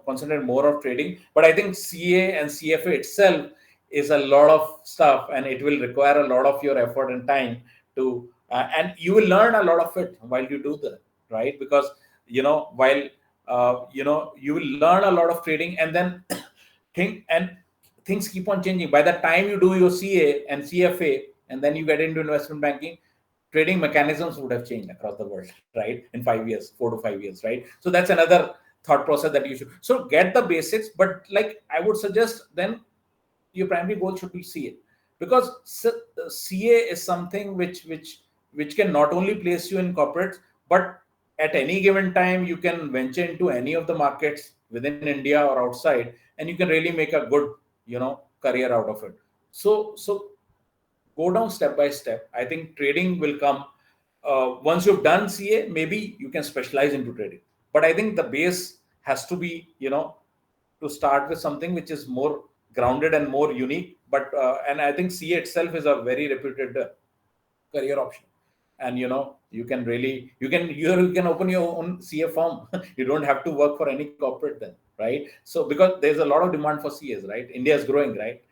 concentrate more of trading. But I think CA and CFA itself is a lot of stuff, and it will require a lot of your effort and time to and you will learn a lot of it while you do that, right? Because while you will learn a lot of trading, and then think and things keep on changing. By the time you do your CA and CFA and then you get into investment banking, trading mechanisms would have changed across the world, right? In 5 years, 4 to 5 years, right? So that's another thought process that you should. So get the basics, but like I would suggest, then your primary goal should be CA, because CA is something which can not only place you in corporates, but at any given time you can venture into any of the markets within India or outside, and you can really make a good career out of it. So go down step by step. I think trading will come once you've done CA. Maybe you can specialize into trading, but I think the base has to be to start with something which is more grounded and more unique. But and I think CA itself is a very reputed career option, and you can really you can open your own CA firm. You don't have to work for any corporate then, right? So because there's a lot of demand for CAs, right? India is growing, right?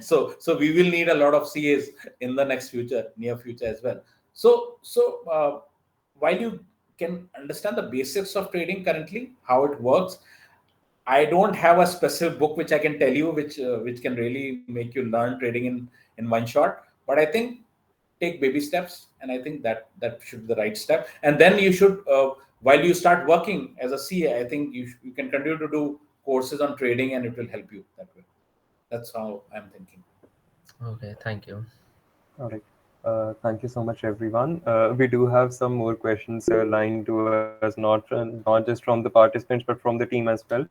So we will need a lot of CAs in the near future as well. So while you can understand the basics of trading currently, how it works, I don't have a specific book which I can tell you which can really make you learn trading in one shot. But I think take baby steps, and I think that should be the right step. And then you should while you start working as a CA, I think you can continue to do courses on trading, and it will help you that way. That's how I'm thinking. Okay, thank you. All right. Thank you so much, everyone. We do have some more questions lined to us, not just from the participants, but from the team as well.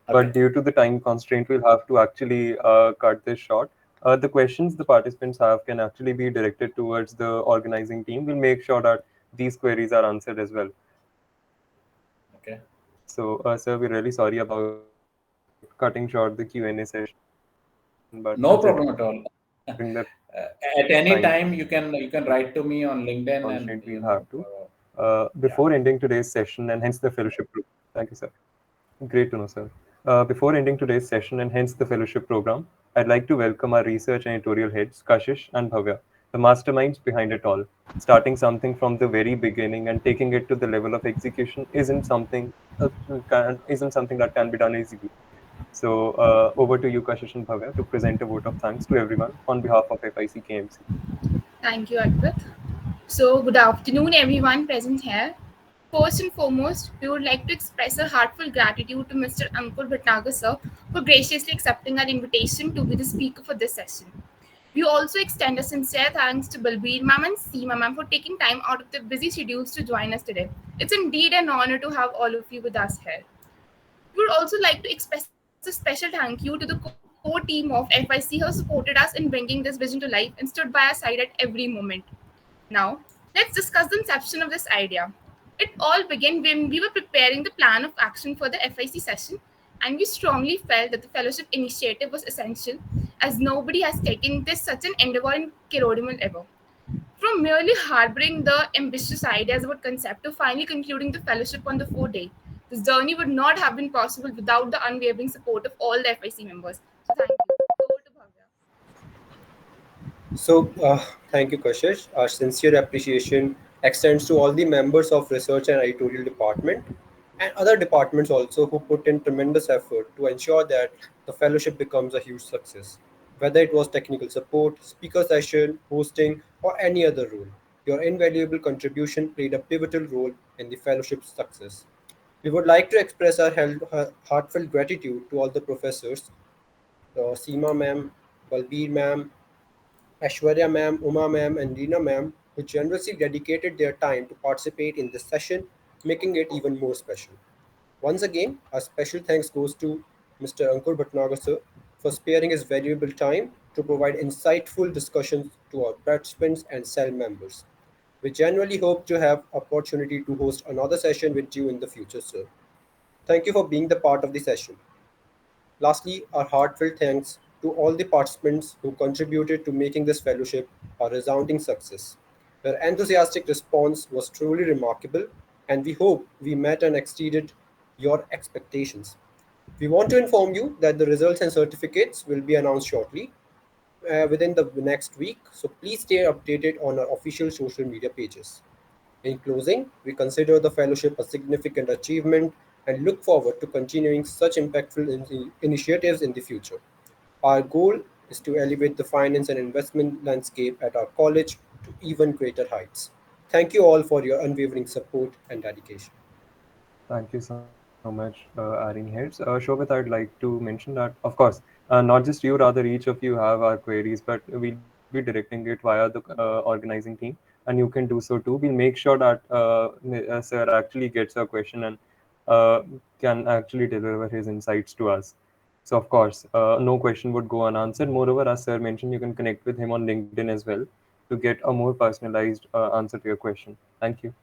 But due to the time constraint, we'll have to actually cut this short. The questions the participants have can actually be directed towards the organizing team. We'll make sure that these queries are answered as well. Okay. So, sir, we're really sorry about cutting short the Q&A session, but No considering problem at all. the At any time time you can write to me on LinkedIn, and constraint, we'll have to. Before ending today's session and hence the fellowship group. Thank you, sir. Great to know, sir. Before ending today's session and hence the fellowship program, I'd like to welcome our research and editorial heads, Kashish and Bhavya, the masterminds behind it all. Starting something from the very beginning and taking it to the level of execution isn't something that can be done easily. So over to you, Kashish and Bhavya, to present a vote of thanks to everyone on behalf of FIC KMC. Thank you, Advait. So, good afternoon, everyone present here. First and foremost, we would like to express a heartfelt gratitude to Mr. Ankur Bhatnagar, sir, for graciously accepting our invitation to be the speaker for this session. We also extend a sincere thanks to Balbir ma'am and Seema ma'am for taking time out of their busy schedules to join us today. It's indeed an honor to have all of you with us here. We would also like to express a special thank you to the core team of FIC who supported us in bringing this vision to life and stood by our side at every moment. Now, let's discuss the inception of this idea. It all began when we were preparing the plan of action for the FIC session, and we strongly felt that the fellowship initiative was essential, as nobody has taken this such an endeavor in Kirodimal ever. From merely harboring the ambitious ideas about concept to finally concluding the fellowship on the 4th day, this journey would not have been possible without the unwavering support of all the FIC members. So thank you. Over to Bhavya. So, thank you, Kashish. Our sincere appreciation extends to all the members of research and editorial department and other departments also who put in tremendous effort to ensure that the fellowship becomes a huge success. Whether it was technical support, speaker session, hosting, or any other role, your invaluable contribution played a pivotal role in the fellowship's success. We would like to express our heartfelt gratitude to all the professors, Seema ma'am, Balbir ma'am, Aishwarya ma'am, Uma ma'am, and Reena ma'am, who generously dedicated their time to participate in this session, making it even more special. Once again, our special thanks goes to Mr. Ankur Bhatnagar sir for sparing his valuable time to provide insightful discussions to our participants and cell members. We genuinely hope to have opportunity to host another session with you in the future, sir. Thank you for being the part of the session. Lastly, our heartfelt thanks to all the participants who contributed to making this fellowship a resounding success. Their enthusiastic response was truly remarkable, and we hope we met and exceeded your expectations. We want to inform you that the results and certificates will be announced shortly within the next week, so please stay updated on our official social media pages. In closing, we consider the fellowship a significant achievement and look forward to continuing such impactful initiatives in the future. Our goal is to elevate the finance and investment landscape at our college to even greater heights. Thank you all for your unwavering support and dedication. Thank you so much, adding heads. Shobit, I'd like to mention that, of course, not just you, rather each of you have our queries, but we'll be directing it via the organizing team, and you can do so too. We'll make sure that Sir actually gets a question and uh, can actually deliver his insights to us. So, of course, no question would go unanswered. Moreover, as Sir mentioned, you can connect with him on LinkedIn as well to get a more personalized answer to your question. Thank you.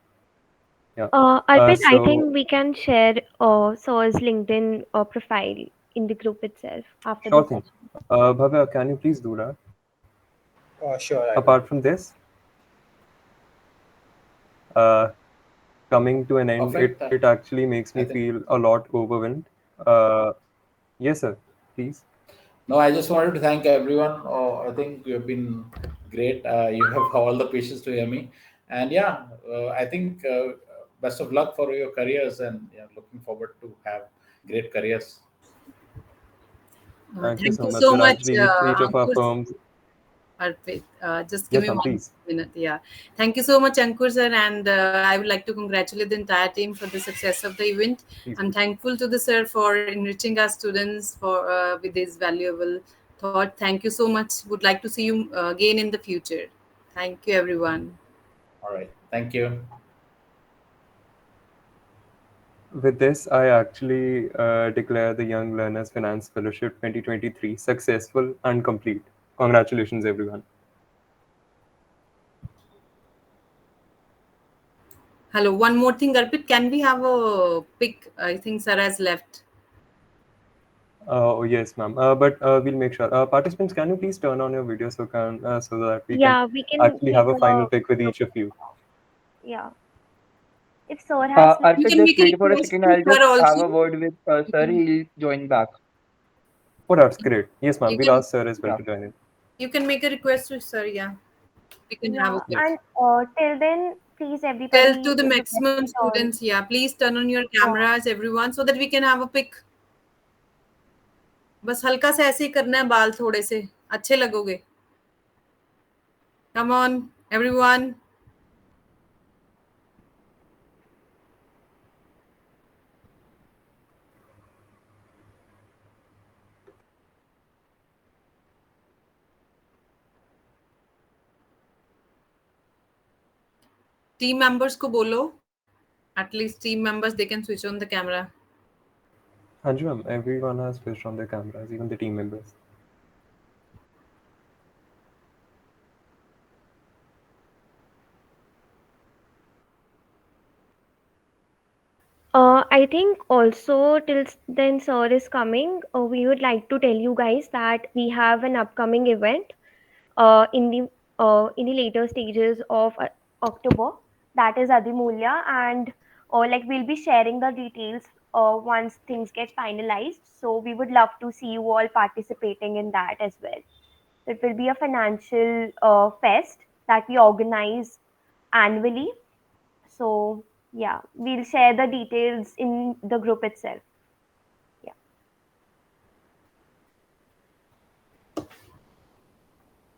Yeah. Arpit, I So, think we can share Sir's LinkedIn profile in the group itself after sure this thing. session. Bhavya, can you please do that? Sure, I will. Apart from this, uh, coming to an end, Perfect. it actually makes I me think feel a lot overwhelmed. Uh, yes, sir. Please. no. I just wanted to thank everyone. I think you have been great. You have all the patience to hear me, and yeah, I think best of luck for your careers, and yeah, looking forward to have great careers. Thank you Thank so you much, so sir. much, Actually, each of our Ankur. firms. Arpit. Just give Yes, me ma'am, one please. minute. Yeah. Thank you so much, Ankur sir. And I would like to congratulate the entire team for the success of the event. Please. I'm thankful to the sir for enriching our students for with his valuable thought. Thank you so much. Would like to see you again in the future. Thank you, everyone. All right. Thank you. With this, I actually declare the Young Learners Finance Fellowship 2023 successful and complete. Congratulations, everyone. Hello. One more thing, Arpit. Can we have a pic? I think sir has left. Oh yes, ma'am. But we'll make sure. Participants, can you please turn on your video so that we can Yeah, we can actually take have a final a pick with group. each of you. Yeah, if Sir has You left. Arpit, can just make a wait for a request second. to I'll sir just have also. a word with You sir. can, He'll join back. Oh, that's great. Yes, ma'am. you We'll can, ask Sir as well Yeah. to join in. you can make a request to sir. Yeah. We can have a Yeah, pic. and till then, please Tell to everybody the in the maximum guest hall. students, yeah, please turn on your Yeah, cameras, everyone, so that we can have a pic. बस हल्का सा ऐसे ही करना है बाल थोड़े से अच्छे लगोगे. Come on, everyone. Team members को बोलो. At least team members, they can switch on the camera. Hanju, ma'am, everyone has switched on their cameras, even the team members. I think also till then Sir is coming, we would like to tell you guys that we have an upcoming event in the later stages of October. That is Adimulya, and like we'll be sharing the details once things get finalized. So we would love to see you all participating in that as well. It will be a financial fest that we organize annually. So yeah, we'll share the details in the group itself. Yeah.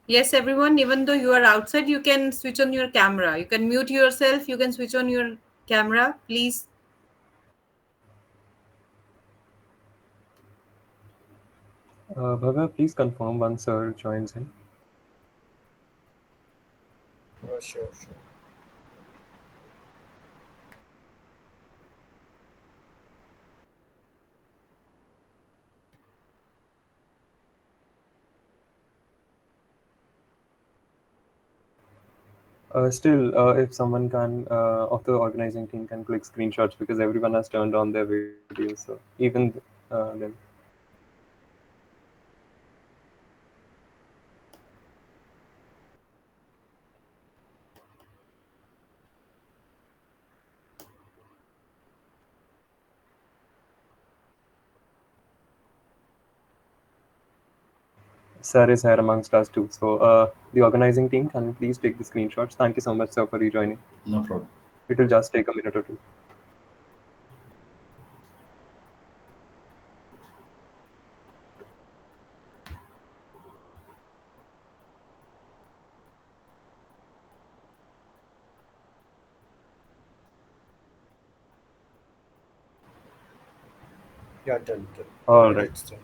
Yes, everyone, even though you are outside, you can switch on your camera. You can mute yourself. You can switch on your camera. Please. Bhavya, please confirm once Sir joins in. Sure, sure. If someone can of the organizing team can click screenshots because everyone has turned on their videos, so even them. Sir is here amongst us too. So the organizing team, can you please take the screenshots? Thank you so much, sir, for rejoining. No problem. It will just take a minute or two. Yeah, done. All right. It's done.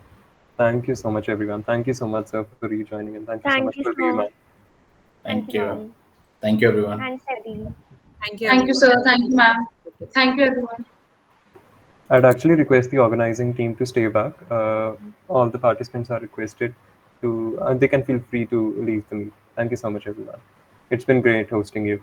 Thank you so much, everyone. Thank you so much, sir, for rejoining, and thank you so much, Thank you, Balbir, sir. ma'am. Thank Thank you, you. ma'am. Thank you, everyone. Thanks, Eddie. Thank you, Thank you, everyone. sir. Thank you, ma'am. Thank you, everyone. I'd actually request the organizing team to stay back. All the participants are requested to, they can feel free to leave the meet. Thank you so much, everyone. It's been great hosting you.